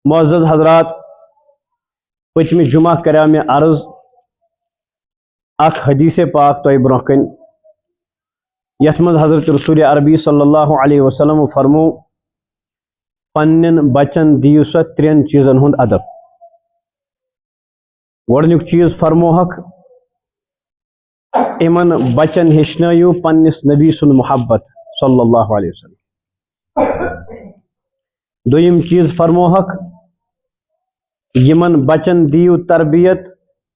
معزز حضرات پتم جمعہ کرا میں عرض اخ حدیث پاک تو برہ کن یت من حضرت رسول عربی صلی اللہ علیہ وسلم فرمو پنن بچن دیو سا ترین چیزن ہند ادب گۄڈنیُک چیز فرموہک امن بچن ہیچنٲیو پننس نبی سن محبت صلی اللہ علیہ وسلم دویم چیز فرموہک یمن بچن دیو تربیت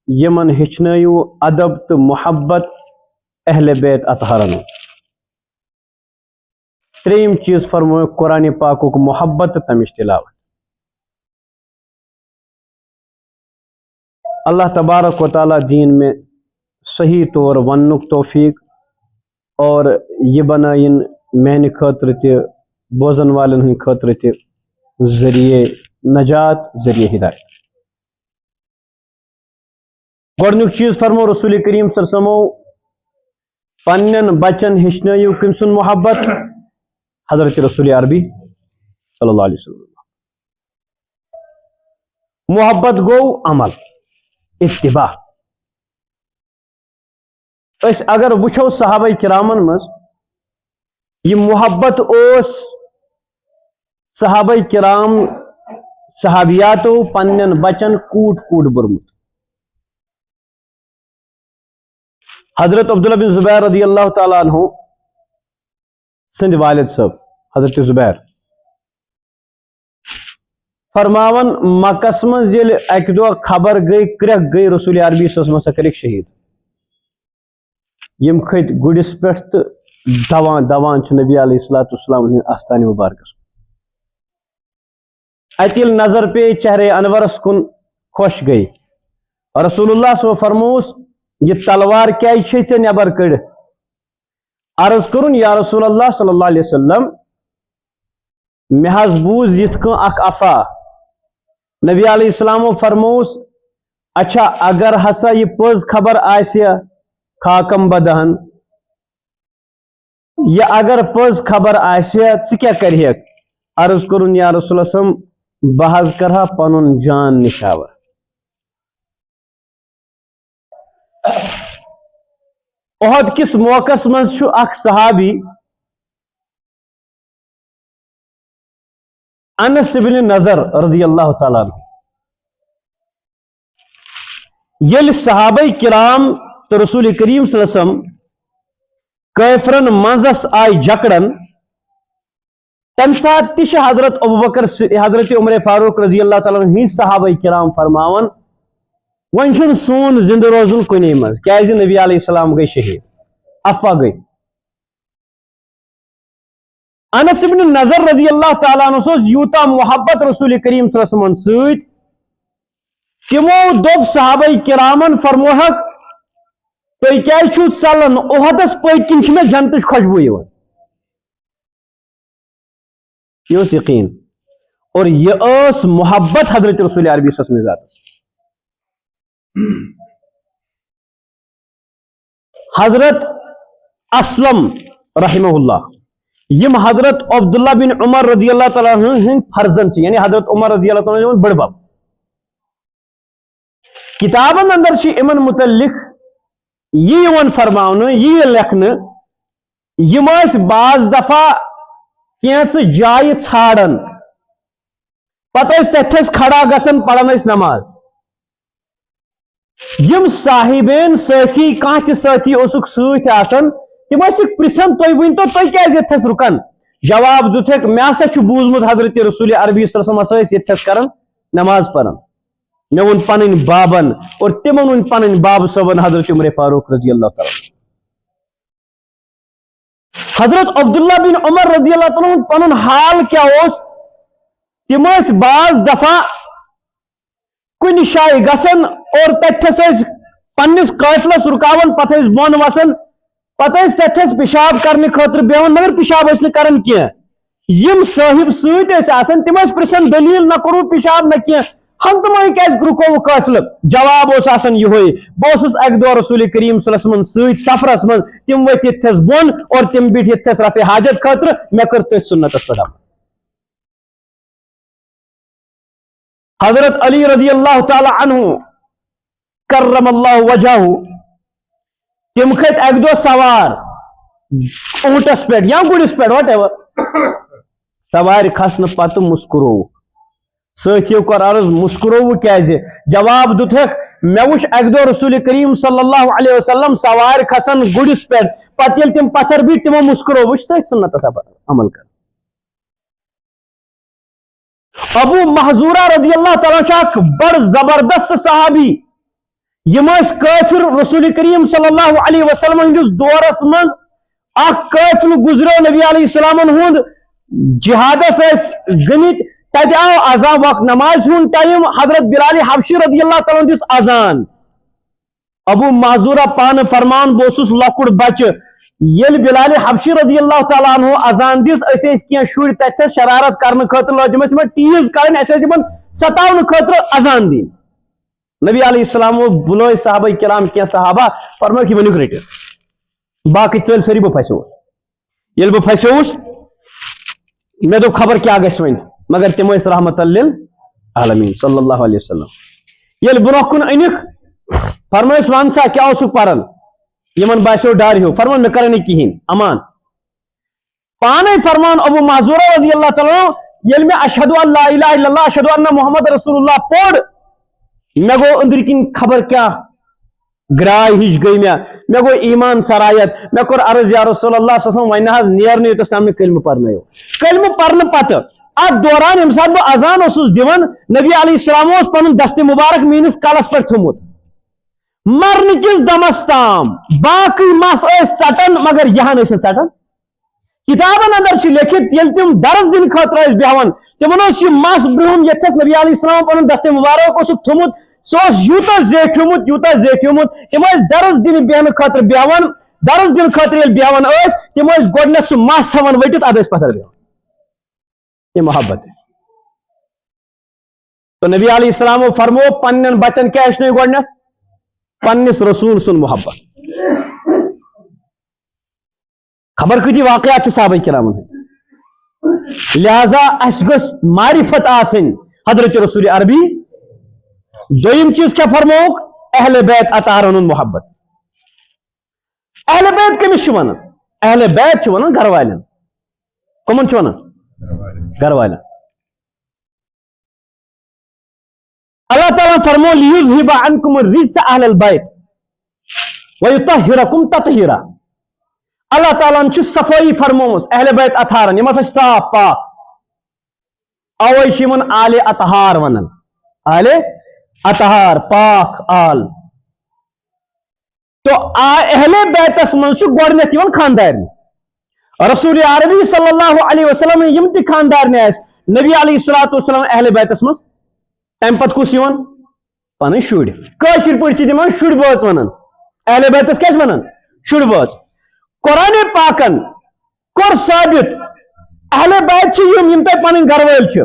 یمن ہیچنٲیو ادب تو محبت اہل بیت اطہرن تریم چیز فرمو قرآن پاکک محبت تمچ تلاوت اللہ تبارک و تعالیٰ دین میں صحیح طور ونک توفیق اور یہ بنائن میانہ خاطر تہ بوزن والن ہند خاطر تہ ذریعہ نجات ذریعہ ہدایت گۄڈنیُک چیز فرمو رسول کریم صلی اللہ علیہ وسلم پنن بچن ہیچنٲیو کم سن محبت حضرت رسول عربی صلی اللہ علیہ وسلم محبت گو عمل اتباع اس اگر وچھو صحابہ کرامن مز یہ محبت اوس صحابہ کرام صحابیاتو پنن بچن کوٹ کوٹ برمت حضرت عبداللہ بن زبیر رضی اللہ تعالیٰ عنہ سند والد صاحب حضرت زبیر فرماون مکس من یل اک دہ خبر گئی کرک گئی رسول عربی صلی اللہ علیہ وسلم کرک شہید یم کھت گڑس پہ تو دوان دوان نبی علیہ الصلوۃ والسلام آستان مبارکس اتیل نظر پہ چہرے انورس کن خوش گئی رسول اللہ صلی اللہ علیہ وسلم فرموس یہ تلوار کیا ژے نبر کڑت عرض کرن یا رسول اللہ صلی اللہ علیہ وسلم مے حظ بوز یت کن اخ افا نبی علیہ السلام فرموس اچھا اگر ہسا یہ پز خبر آسیا خاکم بدہن یا اگر پز خبر آسیا ژٕ کیا کرہیک عرض کرن یا رسول اللہ صلی اللہ علیہ وسلم بہ حظ کرہا پنن جان نشاور احد کس موقع مز چھُ اخ صحابی انس بن نظر رضی اللہ تعالیٰ عنہ یل صحابہ کرام تو رسول کریم صلی اللہ علیہ وسلم کیفرن منزس آئی جکڑن تم سات تش حضرت ابوبکر حضرت عمر فاروق رضی اللہ تعالیٰ عنہ صحابہ کرام فرماون ون چھن سون زند روزن کنے مز کیازِ نبی علیہ السلام گئی شہید افوا گئی انس بن نظر رضی اللہ تعالیٰ عنہ یوتا محبت رسول کریم صلی اللہ علیہ وسلم سۭتۍ تمو دوپ صحابہ کرامن فرموہک تُہۍ کیازِ چھو ژلان احدس پٔتۍ کِنۍ چھِ مےٚ جنتٕچ خوشبو یِوان یہ اوس یقین اور یہ اوس محبت حضرت رسول عربی صلی اللہ علیہ وسلم حضرت اسلم رحمہ اللہ یم حضرت عبداللہ بن عمر رضی اللہ تعالیٰ عنہ فرزند تھی یعنی حضرت عمر رضی اللہ تعالیٰ عنہ بڑ بب کتابن اندر چھ امن متعلق یہ فرماؤن یہ لکھن یم بعض دفعہ کینچ جائے ژھانڈان پتہ تتھس کھڑا گژھان پڑھان نماز یم صاحبین ساتھی کانٛہہ تہِ ساتھی اوسُکھ سۭتۍ آسان تم پرژھان تُہۍ ؤنتو تُہۍ کیازِ یتھس رُکان جواب دِتُکھ مےٚ ہسا چھُ بوٗزمُت حضرت رسول عربی صلی اللہ علیہ وسلم ٲسۍ یتھس کران نماز پران مےٚ ووٚن پنٕنۍ بابن اور تمن ووٚن پنٕنۍ بابہٕ صٲبن حضرت عمر فاروق رضی اللہ تعالیٰ حضرت عبداللہ بن عمر رضی اللہ تعالیٰ پنن حال کیا اوس تم بعض دفعہ کن جائے گژھان اور تتھس پنس قافلس رکاون پتہ بون وسان پتہ تتھس پیشاب کرنے خاطر بیہوان مگر پیشاب ٲسۍ نہٕ کران کینٛہہ یم صاحب سۭتۍ آسان تم پرژھان دلیل نہ کوٚروٕ پیشاب نہ کینٛہہ ہم تمے کیازِ رکووُ قافلہٕ جواب اوس آسان یہوے بہٕ اوسُس اکہِ دۄہ رسول کریم صلی اللہ علیہ وسلم سۭتۍ سفرس منٛز تم ؤتھۍ یتھس بۄن اور تم بیٖٹھۍ یتھس رفع حاجت خٲطرٕ مےٚ کٔر تٔتھۍ سُنتس پٮ۪ٹھ عمل حضرت علی رضی اللہ تعالی عنہ کرم اللہ وجہ تم کھت اک دہ سوار اونٹس پہ یا گڑس پہ واٹ ایور سوار کھسن پتہ مسکرو ساتھیو کر عرض مسکرو کیازِ جواب دتھک مے وچھ اک دہ رسول کریم صلی اللہ علیہ وسلم سوار کھسن گڑس پہ پتہ یل تم پتھر بھی تمو مسکرو وچھ تھی سنت عمل کر ابو محذورہ رضی اللہ تعالیٰ بڑ زبردست صحابی یم کافر رسول کریم صلی اللہ علیہ وسلم ہندس دورس من قافل گزرو نبی علیہ السلام ہند جہادس گمت تت آو اذان وقت نماز ہند ٹائم حضرت بلال حبشی رضی اللہ تعالیٰ دس اذان ابو محذورہ پان فرمان بوسس لکڑ بچہ یل بلال حبشی رضی اللہ تعالیٰ عنہ اذان دس کی شر تت شرارت کرنے خاطر لوگ ٹیز کریں ستاؤن خاطر اذان دین نبی علیہ السلام بلو صحابہ کرام کی صحابہ فرمو کہ ونیک رٹو باقی چل سری بہ پھسو یل بہ پھسوس مے دو خبر کیا گژھِ ون مگر تم رحمت للعالمین صلی اللہ علیہ وسلم یل برہ کن انک فرموس ون سا کیا پرن یمن باسیو ڈر ہیو فرمان مے کرے کہین امان پانے فرمان ابو معذورہ رضی اللہ تعالیٰ یل میں اشہدو ان لا الہ الا اللہ اشہدو ان محمد رسول اللہ پوڑ مے گو اندر کن خبر کیا گرائے ہش گئی مے گو ایمان سرایت مے کور عرض یا رسول اللہ صلی اللہ علیہ وسلم ون نیرنے یوتس تام کلمہ پرنو کلمہ پرن پتہ ات دوران یم سات بہ اذان اوسس دِوان نبی علیہ السلام اوس پنن دست مبارک میانس کلس پہ تھومت مرن کس دمس تام باقی مس ژٹان مگر یہاں ژٹان کتابن اندر لکھت یل تم درس دن خاطر بیہوان تمن یہ مس برہم یتس نبی علیہ السلام پن دست مبارک اس تھومت سہ یوتہ زیٹھیومت تم درس دن بیہن خاطر بیہوان درس دن خاطر یل بیہوان تم گۄڈنیتھ سہ مس تھوان وٹت اد پتھر بیہوان یہ محبت ہے تو نبی علیہ السلام فرمو پنن بچن کیا ہیچھنو گۄڈنیتھ پنس رسول سن محبت خبر کتی واقعات صحابہ کرام لہذا اس گس معرفت آسن حضرت رسول عربی دویم چیز کیا فرموک اہل بیت اطہارن محبت اہل بیت کمس ونان اہل بیت ونان گھر والن کمن ونان گھر والن اللہ تعالیٰ فرمو لیذہب عنکم الرجس اہل البیت ویطہرکم تطہیرا اللہ تعالیٰ نے صفائی فرمومس اہل بیت اطہارن یم ہسا صاف پاک اوے چھ یمن آل اطہار ونان آل اطہار پاک آل تو اہل بیتس من گۄڈنیتھ یوان خاندارنی رسول عربی صلی اللہ علیہ وسلم یم تہ خاندارنی آس نبی علیہ الصلوۃ والسلام اہل بیتس من تمہ پتہ کس یوان پن شر کاشر پٲٹھۍ چھِ تِمن شُرۍ بٲژ ونان اہل بیتس کیٛاہ چھِ ونان شُرۍ بٲژ قرآن پاکن کور ثابت اہل بیت چھ یم تہ پنن گھر وٲلۍ چھِ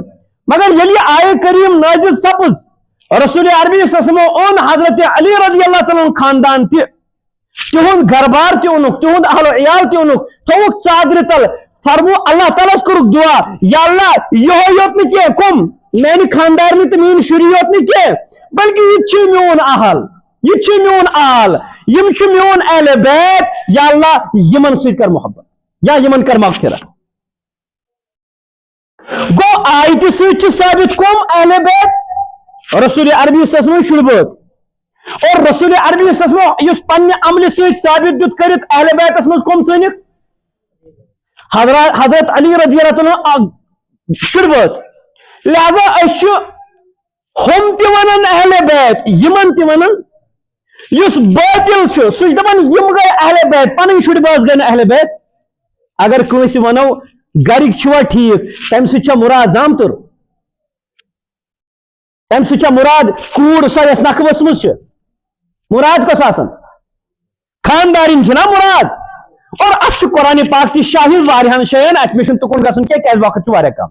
مگر ییٚلہِ یہِ آیہِ کریم نازل سپز رسول عربی صلی اللہ علیہ وسلم اون حضرت علی رضی اللہ تعالیٰ خاندان تہ تہند گھر بار تہ اونُکھ تہند اہل و عیال تہ اونُکھ تھوُکھ ژادرِ تل فرمو اللہ تعالیٰ کورُکھ دعا یا اللہ یہوے یوت نہٕ کینٛہہ کم میانہ خاندارنہ تو میری شری یوت نہ کینٛہہ بلکہ یہ میون اہل یہ میون آل یم میون اہل بیت یا اللہ یمن سۭتۍ کر محبت یا یمن کر مغفرت گو آیتہِ سۭتۍ چھِ ثابت کم اہل بیت رسول عربی صلی اللہ علیہ وسلم شُرۍ بٲژ اور رسول عربی صلی اللہ علیہ وسلم یس پنہ عملہِ سۭتۍ ثابت دیُت کٔرِتھ اہل بیتس منٛز کم ژٲنِکھ حضرت علی رضی اللہ عنہ شُرۍ بٲژ لہذا اس ہم تہ ونان اہل بیت یمن تہ ونان یس باطل چھ سہ دپان یم گئی اہل بیت پن شُرۍ بٲژ گئی اہل بیت اگر کٲنٛسہِ ونو گرک چھوا ٹھیک تمہ سۭتۍ چھا مراد زامتر تمہ سۭتۍ چھا مراد کوٗر سۄ یۄس نکھٕ ؤژھمٕژ چھِ مراد کۄس آسان خاندارین چھنا مراد اور اتھ چھُ قرآن پاک تہ شاہد واریاہن جاین اتھ مےٚ چھُنہٕ تُکُن گژھُن کینٛہہ کیازِ وقت چھُ واریاہ کم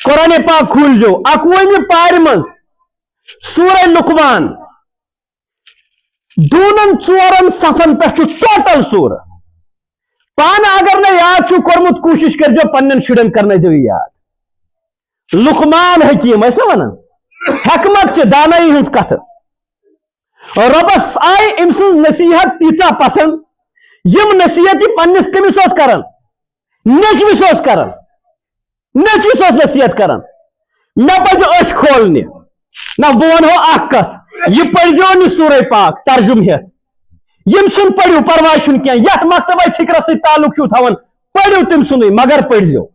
قرآن پاک کھول جو 21 پار مز سورہ لقمان دونن 4 صفن پہ ٹوٹل سور پان اگر نہ یاد چھو کورمت کوشش کر جو پنن شڑن کرنے جو یاد لقمان حکیم ایسا ونان حکمت چھ دانائی ہنس کتھ ربس آئی امسنز نصیحت تیچا پسند یم نصیحتی پنس کمس اوس کرن نیچوس اوس کرن نیچوس اوس نصیحت کرن مے پز اش کھولنی نہ بہ ونہو اکھ کتھ یہ پڑھو نی سورہ پاک ترجم ہیت یم سن پڑھو پرواہ چھن کیا یت مکتبہ فکر سی تعلق چھو تھاون پڑھو تم سنی مگر پڑھو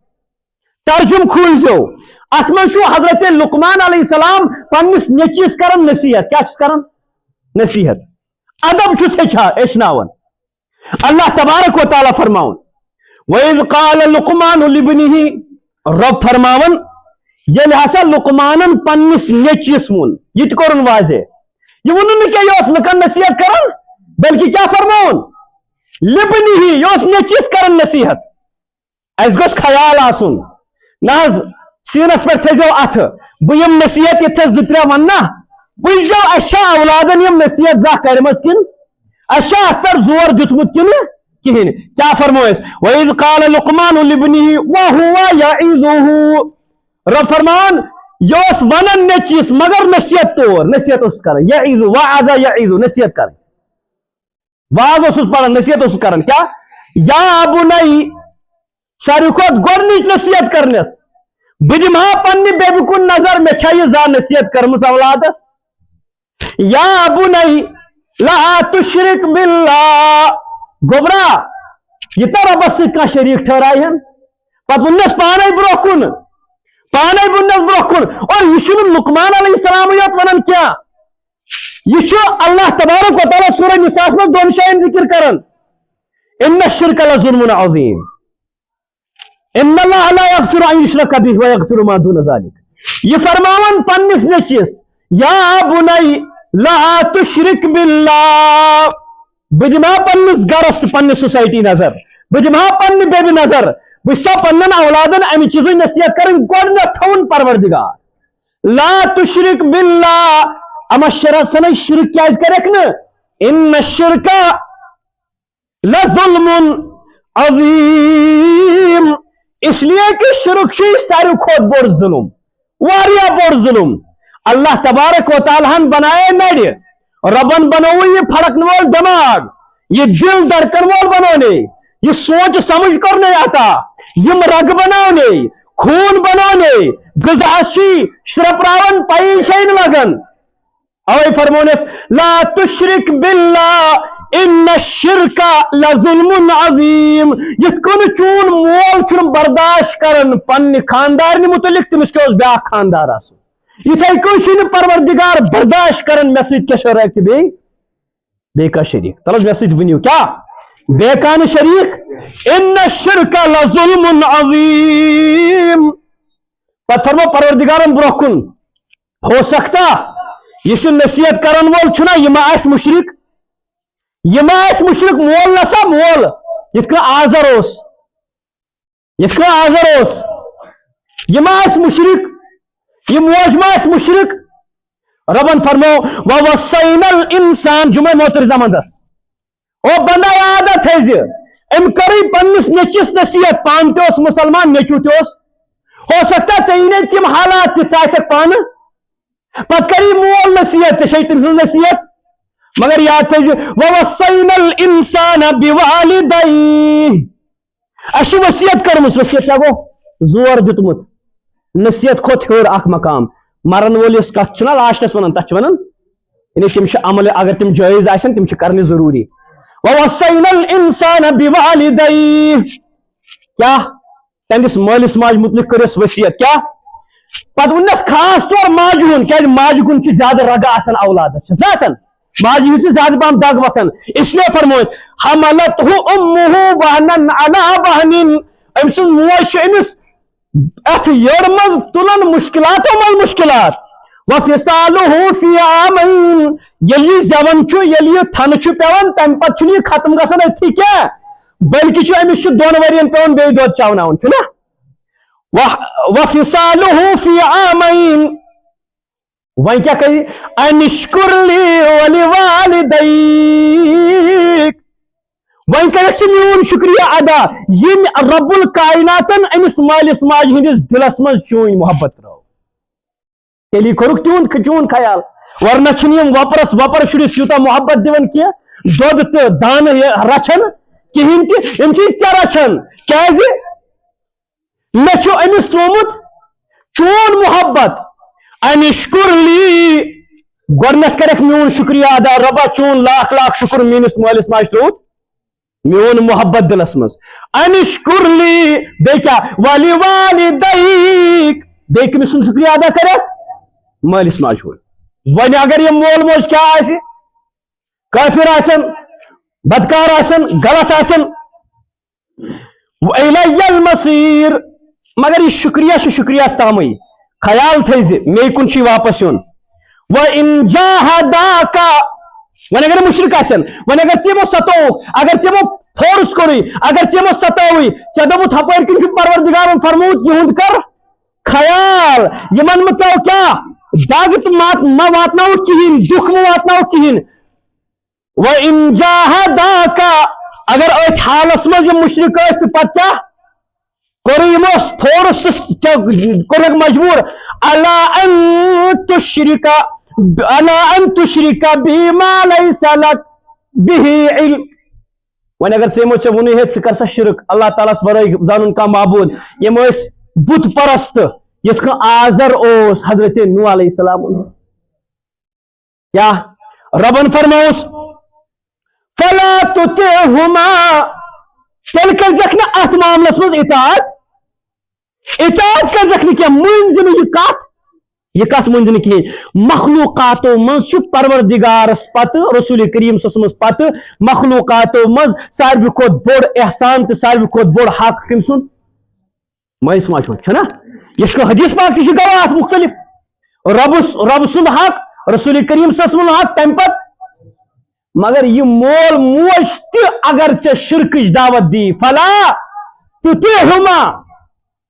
ترجم کھول جو ات من چھو حضرت لقمان علیہ السلام پنس نیچیس کرن نصیحت کیا چھس کرن نصیحت ادب چھس ہیچھناون اللہ تبارک و تعالی فرماون وَإِذْ قَالَ لُقْمَانُ لِابْنِهِ رب فرماون یل ہسا لقمانن پنس نیچیس مون یہ تہ کورن واضح یہ ونن کہ یہ لکن نصیحت کرن بلکہ کیا فرماون لِابْنِهِ یہ نیچیس کرن نصیحت اس گوس خیال آسن ناز سینس پر تھو ات بہم نصیحت یہ زترے وننا بجو اچھا اولادن یم نصیحت زا کرمز کن اچھا ات پر زور دتمت کن کہین کیا فرمویس وَإِذْ قَالَ لُقْمَانُ لِابْنِهِ وَهُوَ يَعِظُهُ رب فرمان یوس ونن نیچیس مگر نصیحت طور نصیحت اس کرن یعظ وعظ یعظ نصیحت کرن واز اس پڑھن نصیحت اس کرن کیا یا بنی ساروی کھت گۄڈنِچ نصیحت کرنس بہ دمہا پننہ بیبہ کن نظر مے چھا یہ زا نصیحت کرمز اولادس یا بنی لا تشرک باللہ گوبرا یہ تو ربس سہ شریک ٹھہرائی ہن پتہ ونس پانے برو کن پانے ونس برو کن اور یہ لقمان علیہ السلام یوت ونن کیا یہ اللہ تبارک و تعالی سورہ نساء میں دون شائن ذکر کرن ان الشرک لظلم عظیم ان اللہ لا یغفر ان یشرک بہ ویغفر ما دون ذلک یہ فرماون پنس نیچیس یا بنی لا تشرک باللہ بدما پنس گرس تو پنس سوسائٹی نظر بدما پن بیبی نظر بسا پنن اولادن امی چیزیں نصیحت کریں گوڑنت تھون پروردگار لا تشرک باللہ اما شرع سنی شرک کیا اس کرکن ان الشرک لظلم عظیم اس لیے کہ شرک شی ساری خود بور ظلم واریا بور ظلم اللہ تبارک و تعالیٰ بنائے نڑ ربن بنو یہ پھڑکن وول دماغ یہ دل دھڑکن وول بنونے یہ سوچ سمجھ کرنے آتا یم رگ بناونے خون بناونے غذاشی شرپراون پائن شائن لگن اوے فرمونس لا تشرک باللہ ان الشرک لظلم عظیم یہ کن چون مول چون برداشت کرن پن خاندار نے متعلق تمس کے اس بیاکھ خاندار آسو یہ کن پروردگار برداشت کرن میں سید کیا شرک بے کا شریک تلو میں سید ونیو کیا بے کان شریک ان الشرک لظلم عظیم پت فرمو پروردگارم برکن ہو سکتا یہ نصیحت کرن وول چھنا یہ ما اس مشرک یہ ما اس مشرک مول نسا مول یہ کا آزر اوس یہ کا آزر اوس یہ ما اس مشرک یہ موج ما اس مشرک ربن فرمو وَوَصَّيْنَا الْإِنسان جمعہ محتر زماندس او بندہ عادت ہے زی ام کری پنس نیچس نصیحت پان تے اس مسلمان نیچو تے اس ہو سکتا چاہیے تم حالات تے سائسک پان پت کری مول نصیحت سے شیطن سے نصیحت مگر یاد تھے وَوَصَّيْنَا الْإِنسَانَ بِوَالِدَيْهِ اشی وصیت کرمس وصیت کیا گو زور دتمت نصیحت کھوت ہور اخ مقام مرن وولس کت چھنا لاسٹس ونن تچ ونن یعنی تم عمل اگر تم جائز آسن تم کرنے ضروری وَوَصَّيْنَا الْإِنسَانَ بِوَالِدَيْهِ کیا تندس مالس ماج متعلق کرس وصیت کیا پت ونس خاص طور ماجہ ہن کیا ماجہ کن زیادہ رگا آسن اولادس آسن ماجہ سے زیادہ پہم دگ وتھن اس لیے فرموس حملتہ امہ وہنن علی وہن ام سن موج امس ات یڑ مز تلن مشکلات مل مشکلات وفصالہ فی عامین یلی زون چھ یلی تھن چھ پیون تم پت چھ یہ ختم گژھن اتھی کیا بلکہ چھ امس چھ دون ورین پیون بے دود چاوناون چھنا وفصاله في عامين وين کیا کہ انشکر لی ولوالدیک وين کرک میون شکریہ ادا یم رب الکائناتن امس مالس ماج ہندس دلس من چون محبت رو تیلی کورک چون خیال ورنہ یم وپرس وپر شرس یوتا محبت دیون کی دود تو دان رچھن کہین تہ یم چھ ژے رچھن کیازِ مے چھ امس ترومت چون محبت انشکر لی گۄڈنیتھ کرک میون شکریہ ادا ربا چون لاکھ لاکھ شکر میانس مالس ماج تروت میون محبت دلس مز انشکر لی بے کیا ولوالدیک بے کمس سن شکریہ ادا کرک مالس ماج ہو ون اگر یہ مول موج کیا آسی کافر آسن بدکار آسن غلط آسن الی المصیر مگر یہ شکریہ تامے خیال تھیز مے کن چھ واپس یون وَإِن جَاهَدَاكَ ون اگر مشرک آسن ون اگر ژےٚ ستو اگر ژےٚ فورس کوری اگر ژےٚ ستوی ژےٚ دوٚپُتھ ہپٲرۍ کِنۍ چھُ پروردگارن فرموت یہُنٛد کر خیال یمن مہ پیو کیا دگ ما واتناوُکھ کہین دکھ مہ واتناوُکھ کہین وَإِن جَاهَدَاكَ اگر اتھ حالس مز یم مشرک ٲسۍ تہٕ پتہٕ کیا کوٚر یمو فورس کوٚرکھ مجبور الا ان تشرک بی ما لیس لک به علم ون اگر ژےٚ ونی ہے ژٕ کر سا شرک اللہ تعالیٰ ورٲے زانُن کانٛہہ معبوٗد یم ٲسۍ بت پرست یتھ کٔنۍ آزر اوس حضرت نوح علیہ السلام کیا ربن فرموس فلا تطعهما تیل کرزکھ نہ اتھ معاملس مز اطاعت کرزکھ نہ کیا مٔنزِ نہٕ یہ کت مٔنزِ نہٕ کہین مخلوقاتو مز چھ پروردگارس پتہ رسول کریم صلی اللہ علیہ وسلم پتہ مخلوقاتو مز ساروی کھوت بوڑ احسان تو ساروی کھوت بوڑ حق کم سن مالس ماج ہُنٛد چھُنا یتھ کٔنۍ حدیث پاک تہ چھ گواہ مختلف رب سُنٛد حق رسول کریم صلی اللہ علیہ وسلم حق تمہ پتہٕ مگر یہ مول موج تہ اگر ژےٚ شرکٕچ دعوت دی فلا تطعهما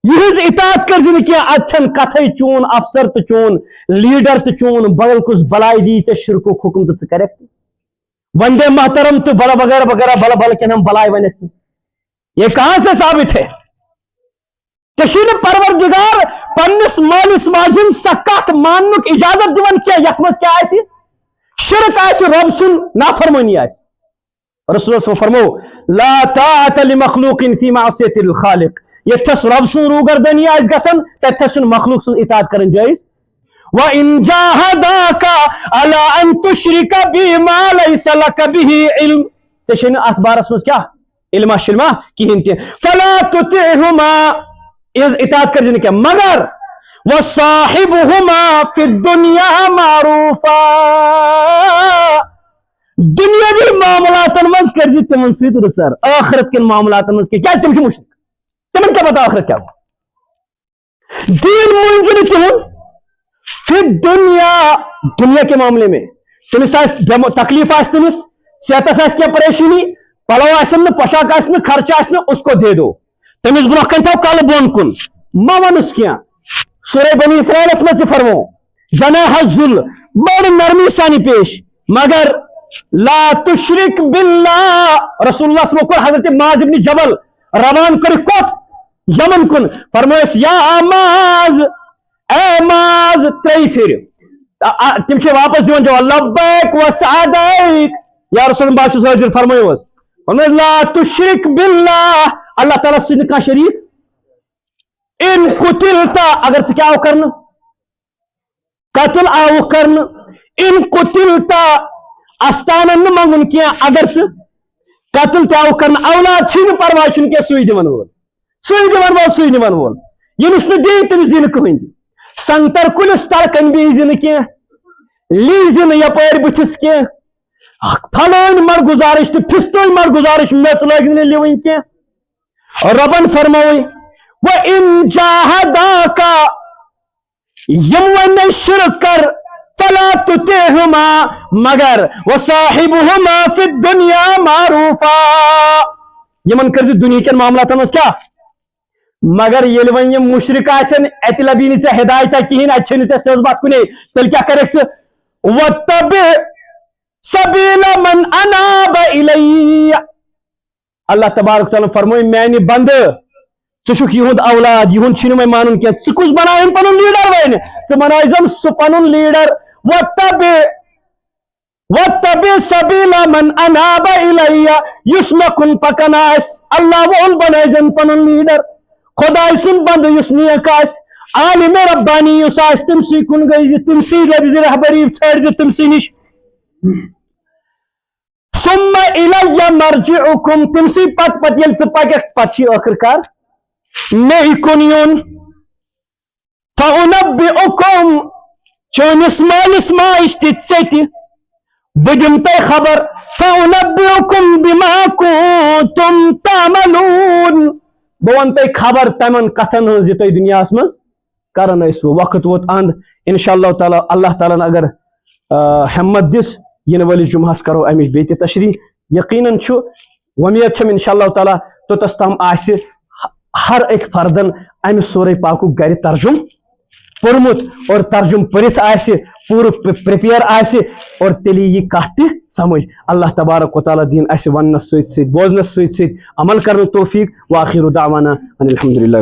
یہز اطاعت کرز نہ کینٛہہ اتھن کتھے چون افسر تو چون لیڈر تو چون بدل کس بلائی دی ژےٚ شرکُک حکم تو ژٕ کرکھ وندے محترم تو بلا وغیرہ وغیرہ بلا بلا کیا ہم بلائی ونکھ یہ کہاں سے ثابت ہے کشیر پروردگار پنس مالس ماجن سا کت ماننک اجازت دیون کیا یتھ مز کیا آسی شرک آسی رب سن نافرمانی آسی رسول اللہ فرمو لا طاعت لمخلوق فی معصیت الخالق یتھس رب سن روگردنی آس گسن تتھس مخلوق سن اطاعت کرن جائز وَإِن جَاهَدَاكَ عَلَىٰ أَن تُشْرِكَ بِي مَا لَيْسَ لَكَ بِهِ عِلْمٍ ژےٚ چھے نہٕ اتھ بارس منٛز کیٛاہ علما شلما کہین تہِ فَلَا تُطِعْهُمَا یہٕنٛز اطاعت کٔرزِ نہٕ کینٛہہ مگر وَصَاحِبْهُمَا فِي الدُّنْيَا مَعْرُوفًا دنیاوی معاملاتن منٛز کٔرزِ تِمن سۭتۍ رٕژر ٲخرت کٮ۪ن معاملاتن منٛز کینٛہہ کیٛازِ تِم چھِ مُشرِک تِمن کیٛاہ پتہ ٲخرت کیٛاہ گوٚو دیٖن مٲنزِ نہٕ تِہُنٛد فی دنیا کے معاملے میں تمس تکلیف آس تمس صحتس آس کیا پریشانی پلو آسن پوشاک آس خرچہ آس اس کو دے دو تمس برہ کن تھو کل بون کن ما ونس کی سورہ بنی اسرائیلس مز تہ فرمو جناح الذل بڑ نرمی سانی پیش مگر لا تشرک باللہ رسول اللہ صلی اللہ علیہ وسلم حضرت معاذ بن جبل روان کر کوت یمن کن فرموس یا معاذ اے معاذ ترٛیٚیہِ پھرِ تم چھِ واپس دِوان جواب لبیک و سعدیک یا رسول اللہ بہٕ چھُس حٲضِر فرمٲیِو حظ لا تشرک باللہ اللہ تعالیٰ سۭتۍ نہٕ کانٛہہ شریٖک ان قتلتا اگر ژٕ کیٛاہ آو کرنہٕ قتل آوُکھ کرنہٕ ان قتلتا استانن نہٕ منگُن کینٛہہ اگر ژٕ قتل تہِ آوُکھ کرنہٕ اولاد چھُے نہٕ پرواے چھُنہٕ کینٛہہ سُے دِوان وول ییٚمِس نہٕ دی تٔمِس دی نہٕ کٕہٕنۍ تہِ سنگتر کلس تل کن بیزِ نہٕ کینٛہہ لیزِ نہٕ یپٲرۍ بٕتھِس کینٛہہ پھلٲنۍ مر گزارش تہٕ پھِستٲنۍ مر گزارش میژ لٲگۍ نہٕ لِوٕنۍ کینٛہہ رۄبن فرمووٕے وَإِن جَاهَدَاكَ یِم وۄنۍ شرک کر فلا تطعهما مگر وصاحبهما فی الدنیا معروفا یمن کرزِ دنیا کٮ۪ن معاملاتن منٛز کیٛاہ مگر یل ون یم مشرک آسن ات لبی نی ژے ہدایتہ کہین ات چھ نی ژے سز بات کنے تیل کیا کرک ژٕ واتبع سبیل من اناب الی اللہ تبارک تعالیٰ فرموی میانہ بند ژٕ یہند اولاد یہند چھ مے مانن کی ژٕ کس بنایم پنن لیڈر وین ژٕ بنائی زن سہ پنن لیڈر واتبع سبیل من اناب الی یس مے کن پکان آس اللہ وول بنائی زن پنن لیڈر خدای سن بند یس نیک آس عالم ربانی یس آس تم سی کن گئی تم سی لبی رہبری ژھڑ تم سی نش ثم الی مرجعکم تم سی پت یل ژٕ پکھ پتہ چھ آخر کار مے کن یون فانبئکم چونس مالس ماج تہ بہ دم تہ خبر فانبئکم بما کنتم تعملون بہ ون تہ خبر تمن کتن ہز یہ تہ دنیا مز کران ٲسوٕ وقت ووت اند انشاءاللہ تعالی اللہ تعالیٰ اگر ہمت دس ین ولس جمعہس کرو امچ بیٚیہِ تہِ تشریح یقیناً چھُ ومید چھم انشاءاللہ تعالیٰ توٚتس تام آسہِ ہر ایک فردن امہ سورہ پاکُک گھر ترجم پورمت اور ترجم پرت آسہِ پور پریپیئر آسہِ اور تیلی یہ کت تہ سمجھ اللہ تبارک و تعالیٰ دین اسہ وننس ست بوزنس ست عمل کرن توفیق واخر دعوانا ان الحمد للہ